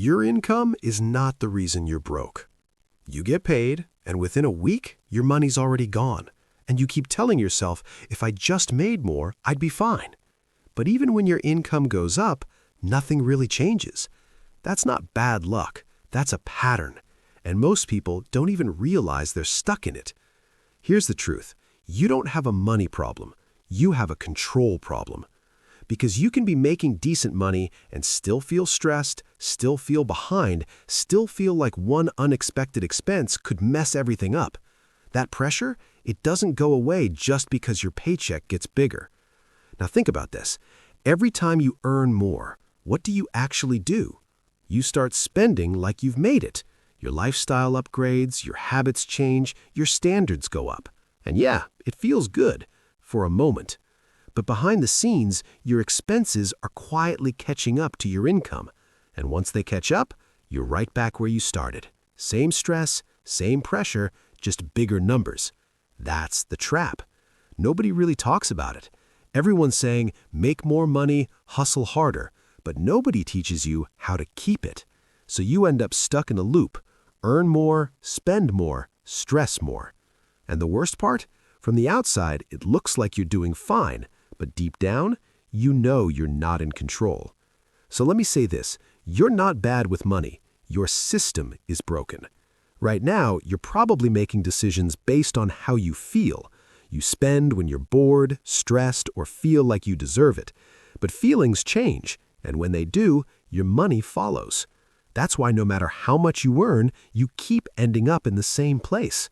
Your income is not the reason you're broke. You get paid, and within a week, your money's already gone. And you keep telling yourself, if I just made more, I'd be fine. But even when your income goes up, nothing really changes. That's not bad luck. That's a pattern. And most people don't even realize they're stuck in it. Here's the truth. You don't have a money problem. You have a control problem. Because you can be making decent money and still feel stressed, still feel behind, still feel like one unexpected expense could mess everything up. That pressure, it doesn't go away just because your paycheck gets bigger. Now think about this. Every time you earn more, what do you actually do? You start spending like you've made it. Your lifestyle upgrades, your habits change, your standards go up. And yeah, it feels good for a moment. But behind the scenes, your expenses are quietly catching up to your income. And once they catch up, you're right back where you started. Same stress, same pressure, just bigger numbers. That's the trap. Nobody really talks about it. Everyone's saying, make more money, hustle harder. But nobody teaches you how to keep it. So you end up stuck in a loop. Earn more, spend more, stress more. And the worst part? From the outside, it looks like you're doing fine. But deep down, you know you're not in control. So let me say this. You're not bad with money. Your system is broken. Right now, you're probably making decisions based on how you feel. You spend when you're bored, stressed, or feel like you deserve it. But feelings change, and when they do, your money follows. That's why no matter how much you earn, you keep ending up in the same place.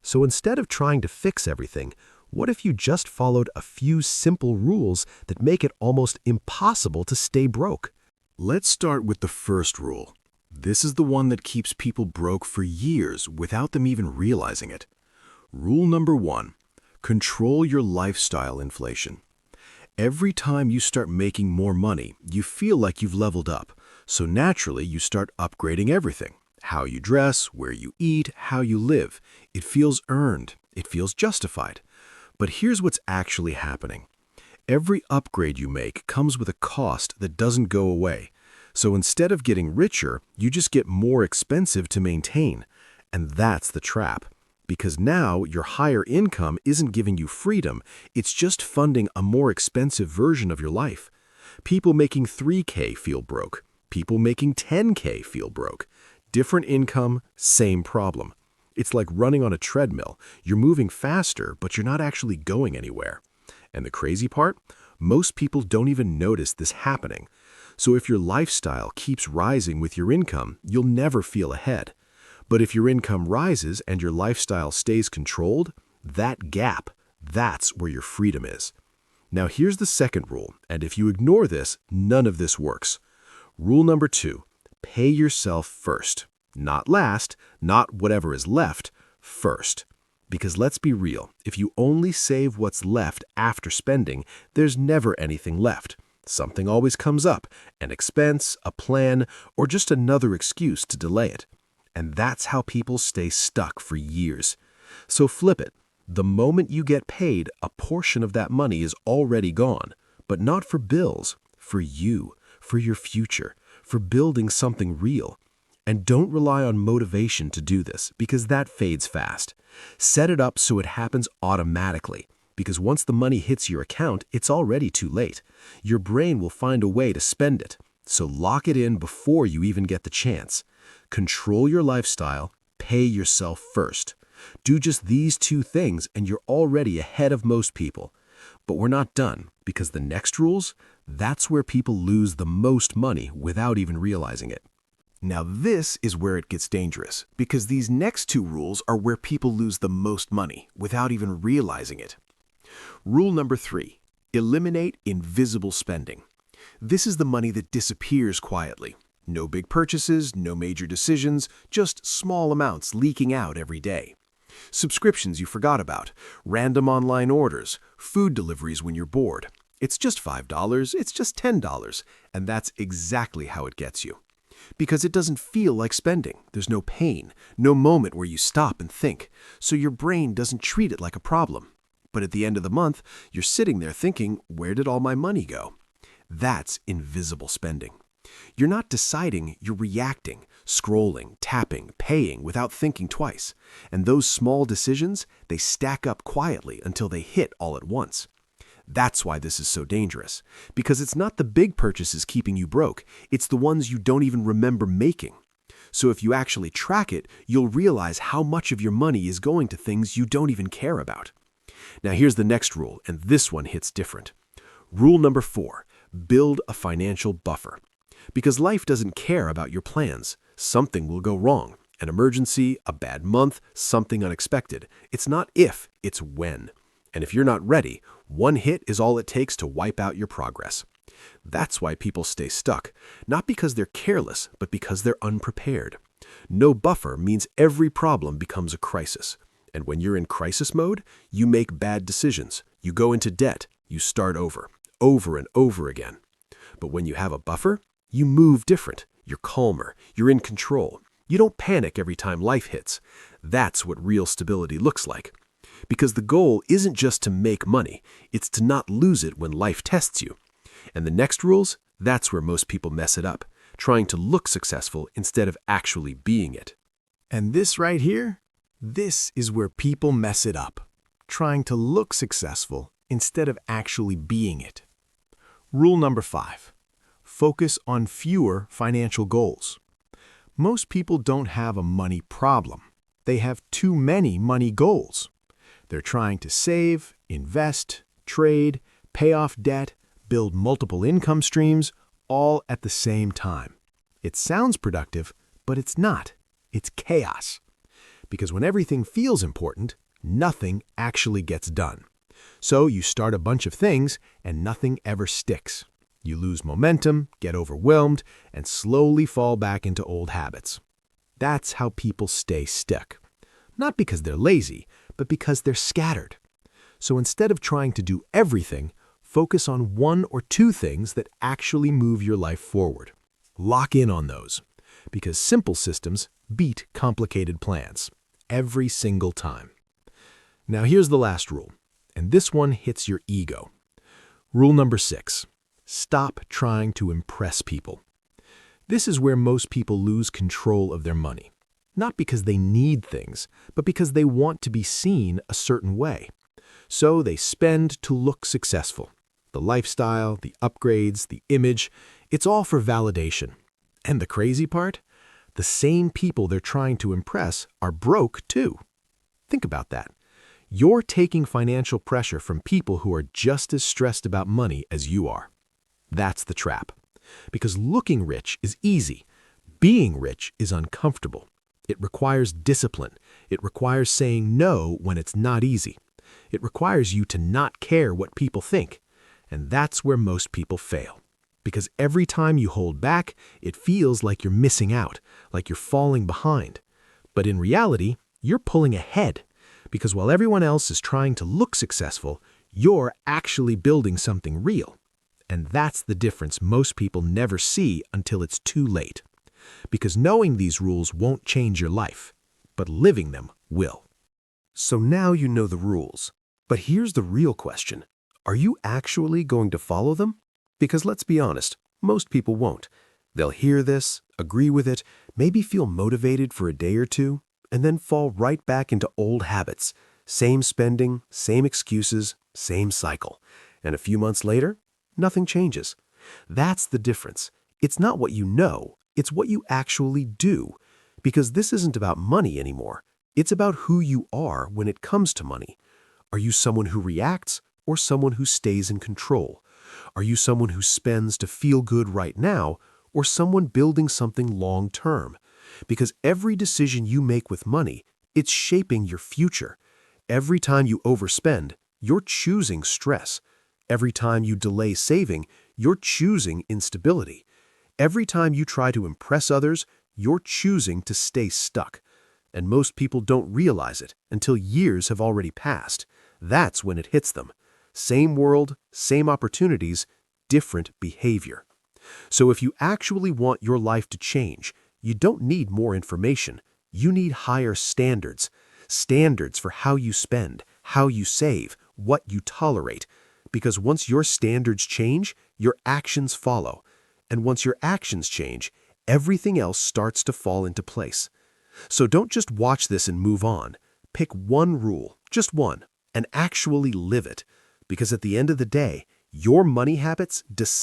So instead of trying to fix everything, what if you just followed a few simple rules that make it almost impossible to stay broke? Let's start with the first rule. This is the one that keeps people broke for years without them even realizing it. Rule number 1. Control your lifestyle inflation. Every time you start making more money, you feel like you've leveled up. So naturally, you start upgrading everything. How you dress, where you eat, how you live. It feels earned. It feels justified. But here's what's actually happening. Every upgrade you make comes with a cost that doesn't go away. So instead of getting richer, you just get more expensive to maintain. And that's the trap. Because now your higher income isn't giving you freedom, it's just funding a more expensive version of your life. People making $3K feel broke. People making $10K feel broke. Different income, same problem. It's like running on a treadmill. You're moving faster, but you're not actually going anywhere. And the crazy part? Most people don't even notice this happening. So if your lifestyle keeps rising with your income, you'll never feel ahead. But if your income rises and your lifestyle stays controlled, that gap, that's where your freedom is. Now here's the second rule, and if you ignore this, none of this works. Rule number 2, pay yourself first. Not last, not whatever is left, first. Because let's be real, if you only save what's left after spending, there's never anything left. Something always comes up, an expense, a plan, or just another excuse to delay it. And that's how people stay stuck for years. So flip it. The moment you get paid, a portion of that money is already gone. But not for bills, for you, for your future, for building something real. And don't rely on motivation to do this, because that fades fast. Set it up so it happens automatically, because once the money hits your account, it's already too late. Your brain will find a way to spend it. So lock it in before you even get the chance. Control your lifestyle, pay yourself first. Do just these 2 things and you're already ahead of most people. But we're not done, because the next rules, that's where people lose the most money without even realizing it. Now this is where it gets dangerous, because these next 2 rules are where people lose the most money without even realizing it. Rule number 3, eliminate invisible spending. This is the money that disappears quietly. No big purchases, no major decisions, just small amounts leaking out every day. Subscriptions you forgot about, random online orders, food deliveries when you're bored. It's just $5, it's just $10, and that's exactly how it gets you. Because it doesn't feel like spending. There's no pain, no moment where you stop and think, so your brain doesn't treat it like a problem. But at the end of the month, you're sitting there thinking, where did all my money go? That's invisible spending. You're not deciding, you're reacting, scrolling, tapping, paying without thinking twice. And those small decisions, they stack up quietly until they hit all at once. That's why this is so dangerous, because it's not the big purchases keeping you broke, it's the ones you don't even remember making. So if you actually track it, you'll realize how much of your money is going to things you don't even care about. Now here's the next rule, and this one hits different. Rule number 4, build a financial buffer. Because life doesn't care about your plans. Something will go wrong. An emergency, a bad month, something unexpected. It's not if, it's when. And if you're not ready, one hit is all it takes to wipe out your progress. That's why people stay stuck, not because they're careless, but because they're unprepared. No buffer means every problem becomes a crisis. And when you're in crisis mode, you make bad decisions. You go into debt. You start over and over again. But when you have a buffer, you move different. You're calmer. You're in control. You don't panic every time life hits. That's what real stability looks like. Because the goal isn't just to make money, it's to not lose it when life tests you. And the next rules, that's where most people mess it up, trying to look successful instead of actually being it. And this right here, this is where people mess it up, trying to look successful instead of actually being it. Rule number 5, focus on fewer financial goals. Most people don't have a money problem. They have too many money goals. They're trying to save, invest, trade, pay off debt, build multiple income streams, all at the same time. It sounds productive, but it's not. It's chaos. Because when everything feels important, nothing actually gets done. So you start a bunch of things and nothing ever sticks. You lose momentum, get overwhelmed, and slowly fall back into old habits. That's how people stay stuck. Not because they're lazy, but because they're scattered. So instead of trying to do everything, focus on 1 or 2 things that actually move your life forward. Lock in on those, because simple systems beat complicated plans every single time. Now here's the last rule, and this one hits your ego. Rule number 6, stop trying to impress people. This is where most people lose control of their money. Not because they need things, but because they want to be seen a certain way. So they spend to look successful. The lifestyle, the upgrades, the image, it's all for validation. And the crazy part? The same people they're trying to impress are broke too. Think about that. You're taking financial pressure from people who are just as stressed about money as you are. That's the trap. Because looking rich is easy. Being rich is uncomfortable. It requires discipline. It requires saying no when it's not easy. It requires you to not care what people think. And that's where most people fail. Because every time you hold back, it feels like you're missing out, like you're falling behind. But in reality, you're pulling ahead. Because while everyone else is trying to look successful, you're actually building something real. And that's the difference most people never see until it's too late. Because knowing these rules won't change your life, but living them will. So now you know the rules. But here's the real question. Are you actually going to follow them? Because let's be honest, most people won't. They'll hear this, agree with it, maybe feel motivated for a day or two, and then fall right back into old habits. Same spending, same excuses, same cycle. And a few months later, nothing changes. That's the difference. It's not what you know, it's what you actually do. Because this isn't about money anymore. It's about who you are when it comes to money. Are you someone who reacts or someone who stays in control? Are you someone who spends to feel good right now or someone building something long term? Because every decision you make with money, it's shaping your future. Every time you overspend, you're choosing stress. Every time you delay saving, you're choosing instability. Every time you try to impress others, you're choosing to stay stuck. And most people don't realize it until years have already passed. That's when it hits them. Same world, same opportunities, different behavior. So if you actually want your life to change, you don't need more information. You need higher standards. Standards for how you spend, how you save, what you tolerate. Because once your standards change, your actions follow. And once your actions change, everything else starts to fall into place. So don't just watch this and move on. Pick one rule, just one, and actually live it. Because at the end of the day, your money habits decide